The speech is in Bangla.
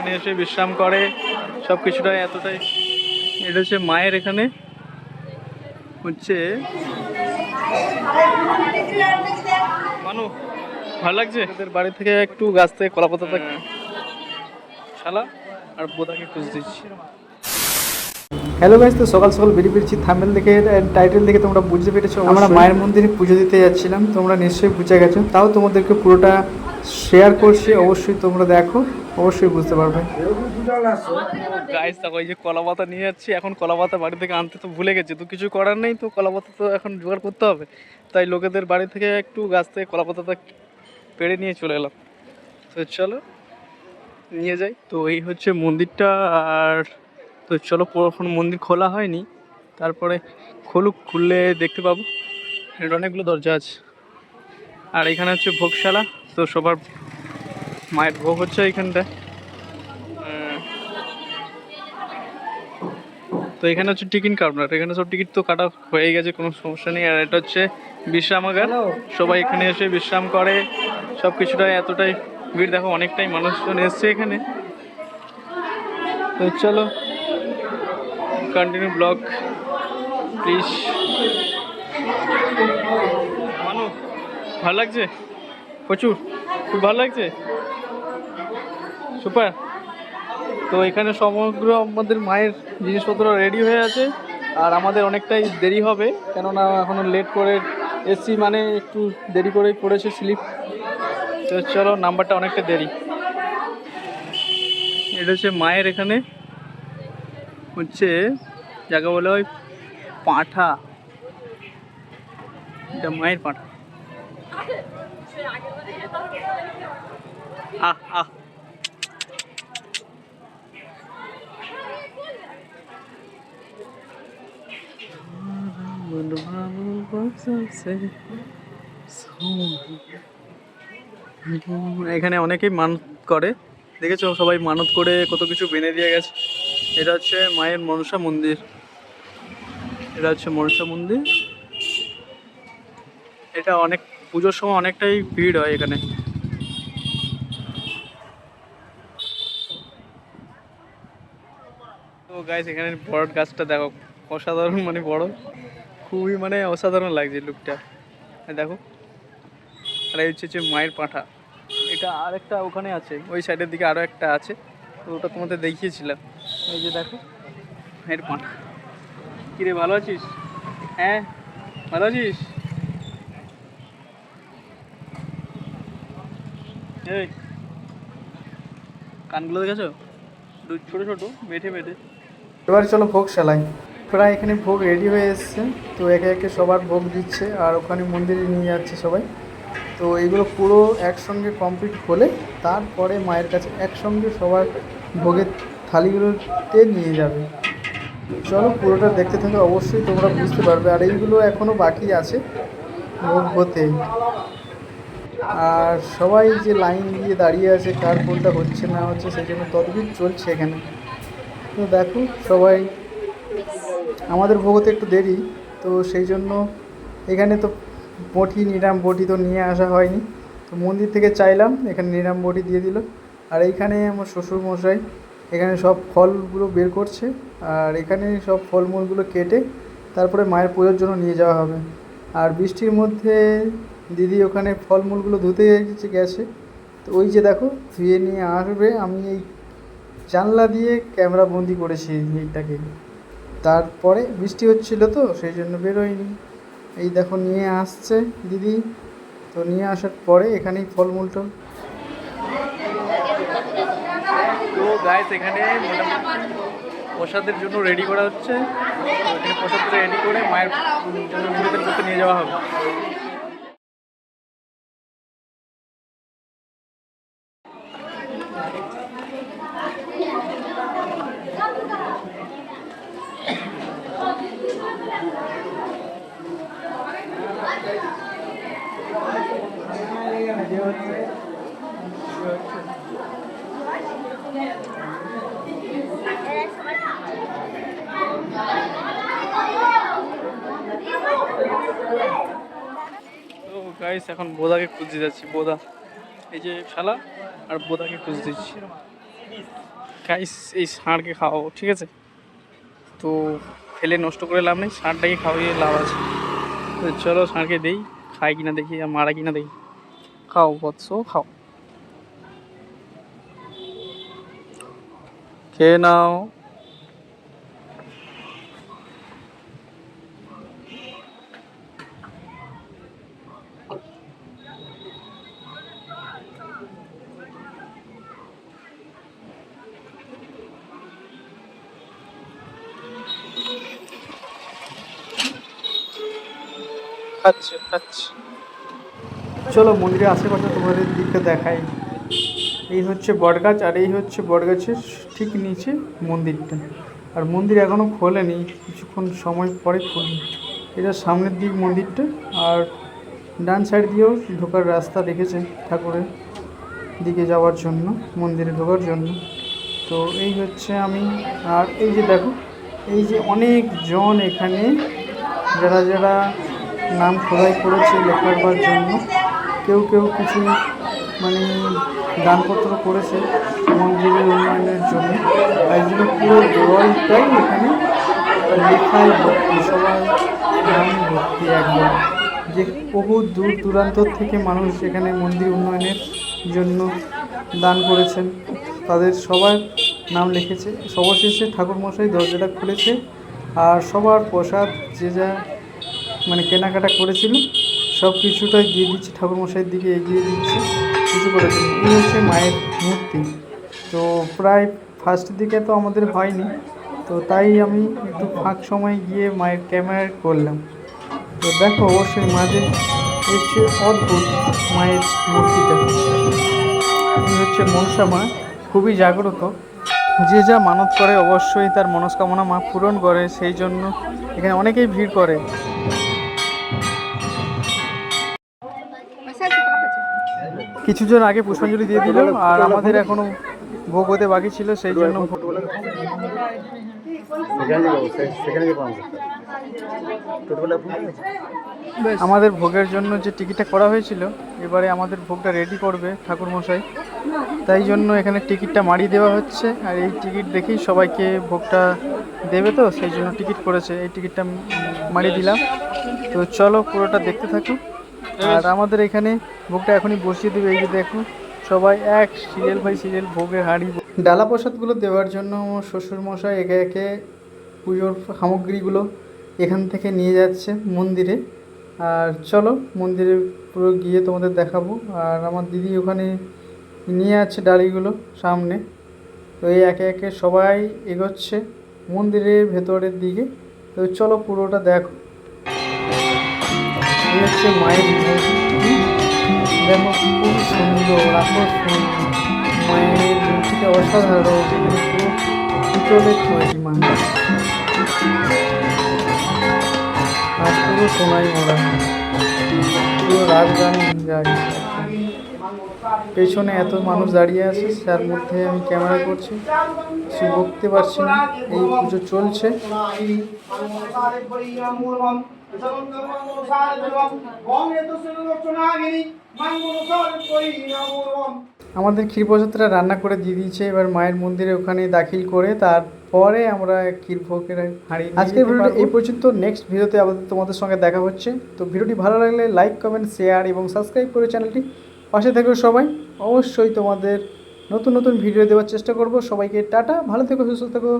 এখানে এসে বিশ্রাম করে, সব কিছুটাই এতটাই। এটা হচ্ছে মায়ের এখানে হচ্ছে মানু ভালো লাগছে। ওদের বাড়ি থেকে একটু গাছ থেকে কলা পাতা শালা আর বোদাকে খুঁজ দিচ্ছি। হ্যালো গাইস, তো সকাল সকাল বেরিয়ে পেরেছি। থাম্বনেল দেখে টাইটেল দেখে তোমরা বুঝতে পেরেছো আমরা মায়ের মন্দিরে পুজো দিতে যাচ্ছিলাম। তোমরা নিশ্চয়ই বুঝে গেছো, তাও তোমাদেরকে পুরোটা শেয়ার করছি, অবশ্যই তোমরা দেখো, অবশ্যই বুঝতে পারবে। গাইস দেখো, এই যে কলা পাতা নিয়ে যাচ্ছি। এখন কলা পাতা বাড়ি থেকে আনতে তো ভুলে গেছি, তো কিছু করার নেই, তো কলা পাতা তো এখন জোগাড় করতে হবে। তাই লোকেদের বাড়ি থেকে একটু গাছ থেকে কলা পাতাটা পেড়ে নিয়ে চলে এলাম। তো চলো নিয়ে যাই। তো এই হচ্ছে মন্দিরটা। আর তো চলো, এখন মন্দির খোলা হয়নি, তারপরে খুললে দেখতে পাবো। এটা অনেকগুলো দরজা আছে। আর এখানে হচ্ছে ভোগশালা, তো সবার মায়ের ভোগ হচ্ছে এইখানটায়। তো এখানে হচ্ছে টিকিট কাউন্টার, এখানে সব টিকিট তো কাটা হয়ে গেছে, কোনো সমস্যা নেই। আর এটা হচ্ছে বিশ্রামাগার, সবাই এখানে এসে বিশ্রাম করে, সব কিছুটাই এতটাই ভিড়। দেখো অনেকটাই মানুষজন এসছে এখানে। তো চলো কন্টিনিউ ব্লগ প্লিজ। মানু ভালো লাগছে প্রচুর, খুব ভালো লাগছে, সুপার। তো এখানে সমগ্র আমাদের মায়ের জিনিসপত্র রেডি হয়ে আছে। আর আমাদের অনেকটাই দেরি হবে, কেননা এখনও লেট করে এসছি, মানে একটু দেরি করেই পড়েছে স্লিপ। তো চলো, নাম্বারটা অনেকটা দেরি। এটা হচ্ছে মায়ের এখানে হচ্ছে যাকে বলে ওই পাঁঠা, এটা মায়ের পাঁঠা। আহ আহ এখানে অনেকেই মানত করে, দেখেছো সবাই মানত করে কত কিছু বেঁধে দিয়ে গেছে। এটা হচ্ছে মায়ের মনসা মন্দির, এটা হচ্ছে মনসা মন্দির। এটা অনেক পুজোর সময় অনেকটাই ভিড় হয় এখানে। তো গাইস, এখানে বড় গাছটা দেখো, অসাধারণ, মানে বড়, খুবই মানে অসাধারণ লাগছে লুকটা, দেখো। আর এই হচ্ছে মায়ের পাঁঠা। এটা আরেকটা ওখানে আছে, ওই সাইডের দিকে আরও একটা আছে, তো ওটা তোমাদের দেখিয়েছিলাম। এই যে দেখো মায়ের পাঁঠা। কিরে ভালো আছিস? হ্যাঁ ভালো আছিস? এই কানগুলো দেখেছো, ছোটো ছোটো মেঠে মেঠে। এবার চলো ভোগশালায়। প্রায় এখানে ভোগ রেডি হয়ে এসছে, তো একে একে সবার ভোগ দিচ্ছে আর ওখানে মন্দিরে নিয়ে যাচ্ছে সবাই। তো এইগুলো পুরো একসঙ্গে কমপ্লিট হলে তারপরে মায়ের কাছে একসঙ্গে সবার ভোগের থালিগুলোতে নিয়ে যাবে। চলো পুরোটা দেখতে থাকো, অবশ্যই তোমরা বুঝতে পারবে। আর এইগুলো এখনও বাকি আছে ভোগ হতে। আর সবাই যে লাইন দিয়ে দাঁড়িয়ে আছে, কার কোনটা হচ্ছে না হচ্ছে, সেই জন্য তদবির চলছে এখানে। তো দেখো সবাই, আমাদের ভোগ হতে একটু দেরি, তো সেই জন্য এখানে তো বটি, নিরাম বটি তো নিয়ে আসা হয়নি, তো মন্দির থেকে চাইলাম, এখানে নিরাম বটি দিয়ে দিল। আর এইখানে আমার শ্বশুরমশাই এখানে সব ফলগুলো বের করছে, আর এখানে সব ফলমূলগুলো কেটে তারপরে মায়ের পুজোর জন্য নিয়ে যাওয়া হবে। আর বৃষ্টির মধ্যে দিদি ওখানে ফলমূলগুলো ধুতে গেছে, তো ওই যে দেখো ধুয়ে নিয়ে আসবে। আমি এই জানলা দিয়ে ক্যামেরা বন্দি করেছি এইটাকে, তারপরে বৃষ্টি হচ্ছিল তো সেই জন্য বেরোয়নি। এই দেখো নিয়ে আসছে দিদি, তো নিয়ে আসার পরে এখানেই ফলমূলটা। তো গাইস, এখানে মোটামুটি প্রসাদের জন্য রেডি করা হচ্ছে। এখানে প্রসাদটা রেডি করে মায়ের জন্য নিবেদন করতে নিয়ে যাওয়া হবে। তো গাইস, এখন বোদাকে খুঁজতে যাচ্ছি। বোদা, এই যে শালা আর বোদাকে খুঁজতে যাচ্ছি। গাইস এই ষাঁড়কে খাওয়াবো, ঠিক আছে? তো ফেলে নষ্ট করে লাভ নেই, ষাঁড়টাকে খাওয়াইয়ে লাভ আছে। তো চলো ষাঁড়কে দেই, খাই কিনা দেখি আর মারা কিনা দেখি। খাও বৎস, খাও, খেয়ে নাও। খাচ্ছে খাচ্ছে। চলো মন্দিরের আশেপাশে তোমাদের দিকটা দেখাই। এই হচ্ছে বটগাছ আর এই হচ্ছে বটগাছের ঠিক নিচে মন্দিরটা। আর মন্দির এখনও খোলেনি, কিছুক্ষণ সময় পরে খুলবে। এটা সামনের দিক মন্দিরটা, আর ডান সাইড দিয়েও ঢোকার রাস্তা রেখেছে ঠাকুরের দিকে যাওয়ার জন্য, মন্দিরে ঢোকার জন্য। তো এই হচ্ছে আমি, আর এই যে দেখো, এই যে অনেক জন এখানে যারা যারা নাম খোদাই করেছে লেখাবার জন্য, কেউ কেউ কিছু মানে দানপত্র করেছে মন্দিরের উন্নয়নের জন্য। তাই জন্য পুরো দেওয়ালটাই এখানে লেখায় ভর্তি, সবাই নাম ভর্তি একদম। যে বহু দূর দূরান্ত থেকে মানুষ এখানে মন্দির উন্নয়নের জন্য দান করেছেন, তাদের সবার নাম লিখেছে। সবশেষে ঠাকুরমশাই দরজাটা খুলেছে আর সবার প্রসাদ যে যা মানে কেনাকাটা করেছিল সব কিছুটাই দিয়ে দিচ্ছে, ঠাকুরমশাইয়ের দিকে এগিয়ে দিচ্ছে কিছু করার জন্য। এই হচ্ছে মায়ের মূর্তি। তো প্রায় ফার্স্টের দিকে তো আমাদের হয়নি, তো তাই আমি একটু ফাঁক সময় গিয়ে মায়ের ক্যামেরা করলাম। তো দেখো অবশ্যই মাঝে হচ্ছে অদ্ভুত মায়ের মূর্তিটা। এই হচ্ছে মনসা মা, খুবই জাগ্রত। যে যা মানত করে অবশ্যই তার মনস্কামনা মা পূরণ করে, সেই জন্য এখানে অনেকেই ভিড় করে। কিছুজন আগে পুষ্পাঞ্জলি দিয়ে দিল, আর আমাদের এখনো ভোগ হতে বাকি ছিল, সেই জন্য আমাদের ভোগের জন্য যে টিকিটটা করা হয়েছিল, এবারে আমাদের ভোগটা রেডি করবে ঠাকুরমশাই, তাই জন্য এখানে টিকিটটা মারিয়ে দেওয়া হচ্ছে। আর এই টিকিট দেখেই সবাইকে ভোগটা দেবে, তো সেই জন্য টিকিট করেছে, এই টিকিটটা মারিয়ে দিলাম। তো চলো পুরোটা দেখতে থাকো। আর আমাদের এখানে ভোগটা এখনই বসিয়ে দেবে। এই যে দেখো সবাই এক সিরিয়াল বাই সিরিয়াল ভোগের হাঁড়ি, ডালা প্রসাদগুলো দেওয়ার জন্য শ্বশুরমশাই একে একে পুজোর সামগ্রীগুলো এখান থেকে নিয়ে যাচ্ছে মন্দিরে। আর চলো মন্দিরে পুরো গিয়ে তোমাদের দেখাবো। আর আমার দিদি ওখানে নিয়ে আছে ডালিগুলো সামনে। তো এই একে একে সবাই এগোচ্ছে মন্দিরের ভেতরের দিকে। তো চলো পুরোটা দেখো। এই হচ্ছে মায়ের মূর্তি, দেখো খুব সুন্দর আকর্ষণ। মায়ের মূর্তিটা অসাধারণ, পুরো পিতলের তৈরি মা, আর পুরো সোনাই মোড়া, পুরো রাজধানী যায়। পেছনে এত মানুষ দাঁড়িয়ে আছে, তার মধ্যে আমি ক্যামেরা করছি, কিছু বলতে পারছি না। এই পুজো চলছে। আমাদের ক্ষীর প্রসাদটা রান্না করে দিয়ে দিয়েছে, এবার মায়ের মন্দিরে ওখানে দাখিল করে তারপরে আমরা ক্ষীর ভোগের হাঁড়ি। আজকের ভিডিওটা এই পর্যন্ত। নেক্সট ভিডিওতে আবার তোমাদের সঙ্গে দেখা হচ্ছে। তো ভিডিওটি ভালো লাগলে লাইক, কমেন্ট, শেয়ার এবং সাবস্ক্রাইব করে চ্যানেলটি পাশে থেকো সবাই। অবশ্যই তোমাদের নতুন নতুন ভিডিও দেওয়ার চেষ্টা করব। সবাইকে টাটা, ভালো থেকো, সুস্থ থেকো।